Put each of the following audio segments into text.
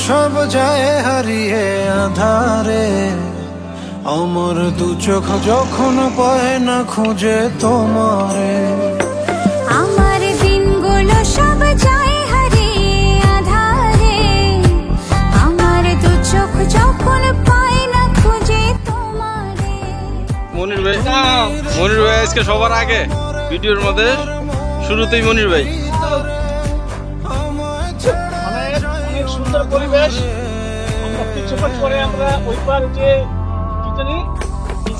সব যায় হারিয়ে আধারে, আমার দু চোখ যখন পায় না খুঁজে তোমারে। আমার দিনগুলো সব যায় হারিয়ে আধারে, আমার দু চোখ যখন পায় না খুঁজে তোমারে। মনির ভাই আজকে সবার আগে ভিডিওর মধ্যে শুরুতেই মনির ভাই। অনেক সুন্দর পরিবেশ। আমরা কিছুক্ষণ পরে আমরা ওই পার যে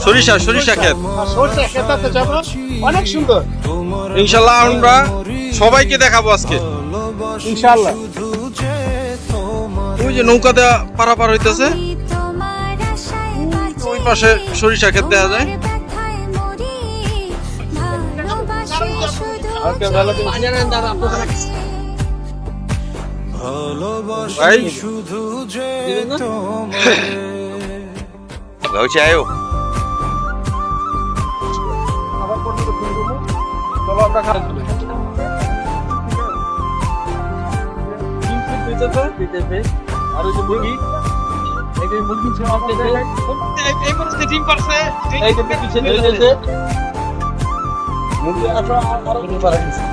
সরিষা ক্ষেত যাব, অনেক সুন্দর। ইনশাল্লাহ আমরা সবাইকে দেখাবো আজকে ইনশাল্লাহ। ওই যে নৌকাতে পারাপার হইতেছে, ওই পাশে সরিষা ক্ষেত দেখা যায়। ভাই শুধু যে আয়ো চলো আমরা খাই আর ওই যে মুরগি, এই যে মুরগি ডিম পারছে, এই যে পিছনে রয়েছে মুরগি। আসো আরো ডিম পারা গেছে।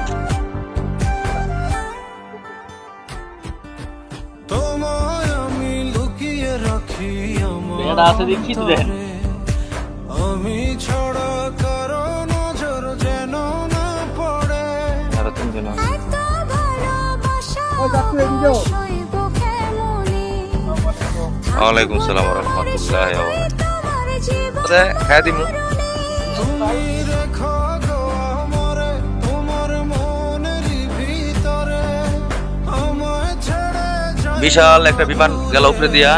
তোমায় আমি লুকিয়ে রাখি আমার আছে দেখছি তো দেখেন। আমি ছড়া কারো নজর যেন না পড়ে। ওয়ালাইকুম সালাম ওয়া রাহমাতুল্লাহি ওয়া বারাকাতুহু। খায় দিমু। তুমি রেখো গো আমারে তোমার মনের ভিতরে, আমায় ছেড়ে যাই বিশাল একটা বিমান গেল উপরে দিয়া।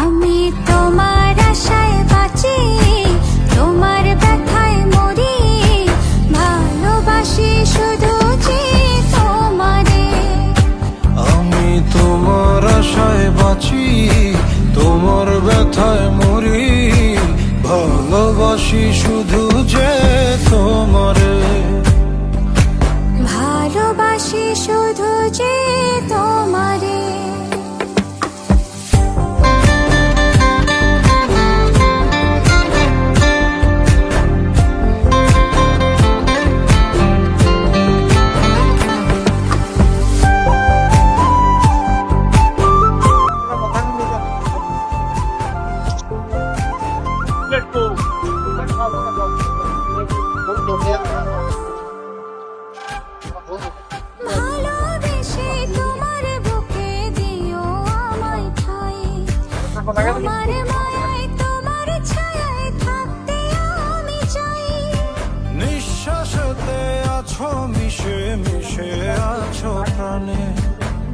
আমি তোমার আশায় বাঁচি, তোমার ব্যথায় মরি, ভালোবাসি শুধু যে তোমারে। আমি তোমার আশায় বাঁচি, তোমার ব্যথায় মরি, ভালোবাসি শুধু যে তোমারে। ভালোবাসি শুধু যে তোমারে। ভালোবেসে তোমার বুকে দিও আমায় ঠাঁই, তোমার মায়ায় তোমার ছায়ায় থাকতে আমি চাই। নিঃশ্বাসতে আছো মিশে মিশে আছো প্রাণে,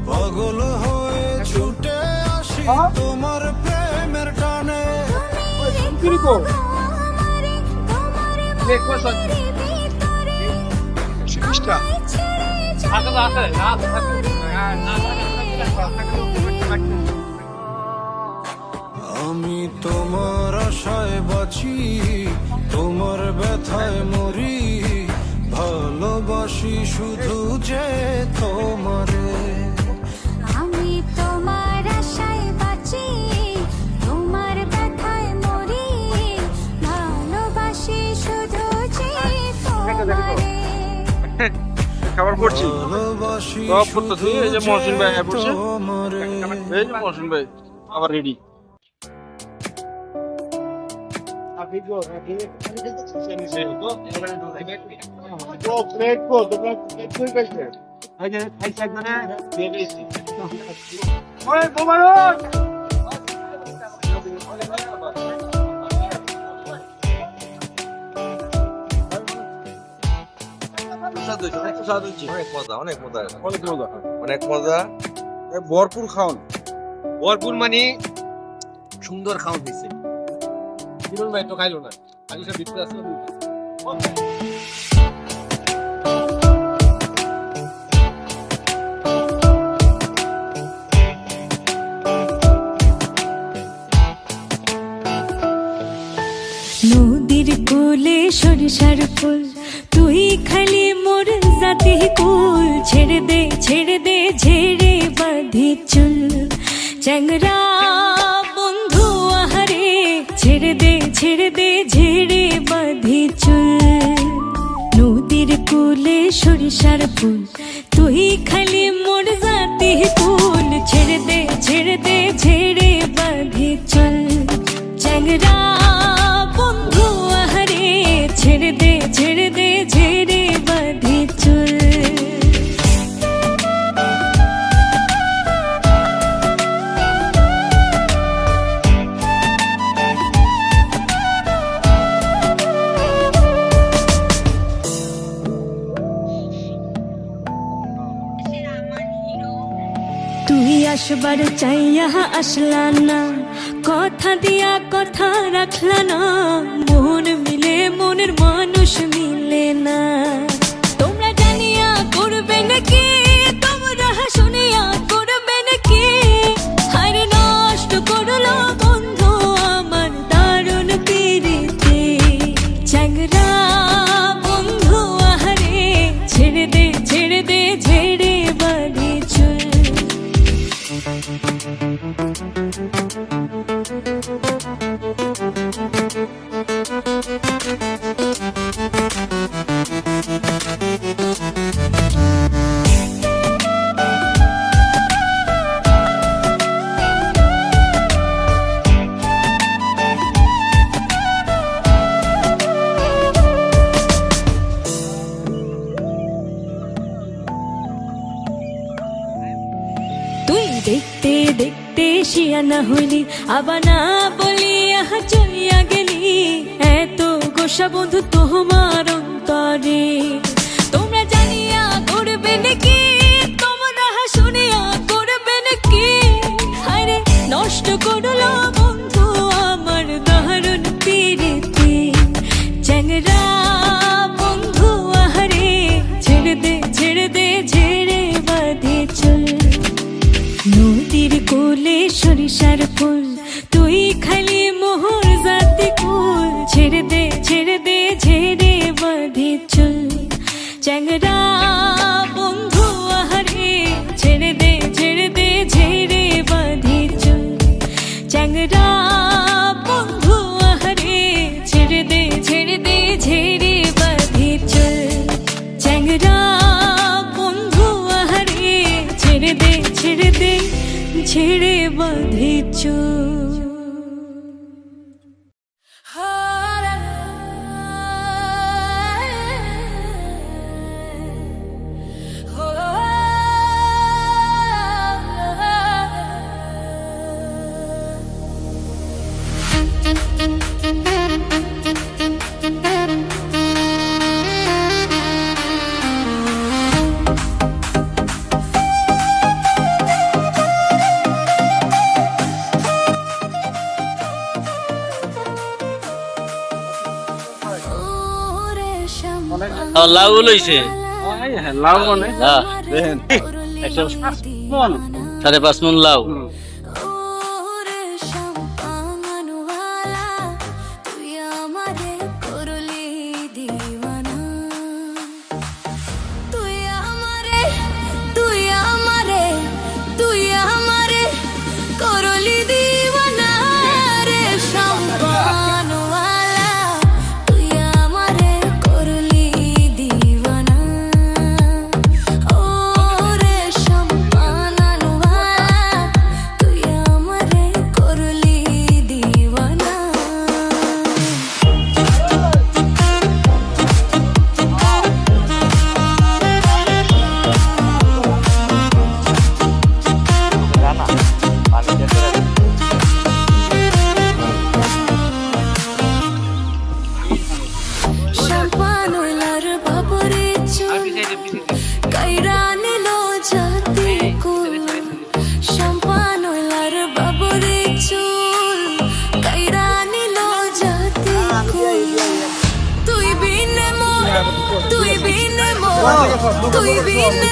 পাগল হয়ে ছুটে আসি তোমার প্রেমের টানে। তুমি রেখো আমারে তোমার মনের ভিতরে, আমায় ছেড়ে যাও দূরে। আমি তোমার আশায় বাঁচি, তোমার ব্যথায় মরি, ভালোবাসি শুধু যে তোমারে। আমি তোমার আশায় বাঁচি, তোমার ব্যথায় মরি, ভালোবাসি শুধু যে তোমারে। খাবার পড়ছি ভালোবাসি সব করতেছি। এই যে মহসিন ভাই পড়ছে, তোমারে। এই যে মহসিন ভাই আবার রেডি। অনেক মজা, ভরপুর খাওন। ভরপুর মানে সুন্দর খাওয়া হয়েছে। কিরণ ভাই তো খাইলো না, খালি সব ভিতরে আছে। নদীর কোলে সরিষার ফুল, তুই খালি মোর জাতি কুল ছেড়ে দে ঝেড়ে বাঁধি চুল চ্যাংরা বন্ধু আহারে ছেড়ে দে ঝেড়ে বাঁধি চুল নদীর কুলে সরিষার ফুল তুই খালি মোর জাতি কুল ছেড়ে দে ঝেড়ে বাঁধি চুল চ্যাংরা বন্ধু আহারে ছেড়ে দে ঝেড়ে বাঁধি চুল তুই আসবার চাইয়া আসলা না কথা দিয়া কথা রাখলা না মন মিলে মনের মানুষ মিলে না তোমরা জানিয়া করবে নাকি তোমরা শুনিয়া করবে নাকি হারে নষ্ট করলো বন্ধু আমার দারুণ পিরিতি চ্যাংরা বন্ধু আহারে ছেড়ে দে ঝেড়ে বাঁধি চুল তুই দেখতে দেখতে শিয়ানা হইলি আবার না বলিয়া চলিয়া গেলি এত গোসা বন্ধু তোমার অন্তরে তোমরা জানিয়া করবে নাকি তোমরা শুনিয়া করবে নাকি আরে নষ্ট করলো বন্ধু আমার দারুণ পিরিতি চ্যাংরা বন্ধু আহারে ছেড়ে দে ঝেড়ে বাঁধি চুল নদীর কোলে সরিষার ফুল তুই খালি মোহর জাতি কুল ছেড়ে দে ঝেড়ে বাঁধি চুল চ্যাংরা বন্ধু আহারে ছেড়ে দে ঝেড়ে বাঁধি চুল চ্যাংরা বন্ধু আহারে ছেড়ে দে ঝেড়ে বাঁধি চুল চ্যাংরা বন্ধু আহারে ছেড়ে দে ঝেড়ে বাঁধি চুল লাউ লইছে লাউ মানে হ্যাঁ দেখেন 5.5 মণ লাউ তুই বিনে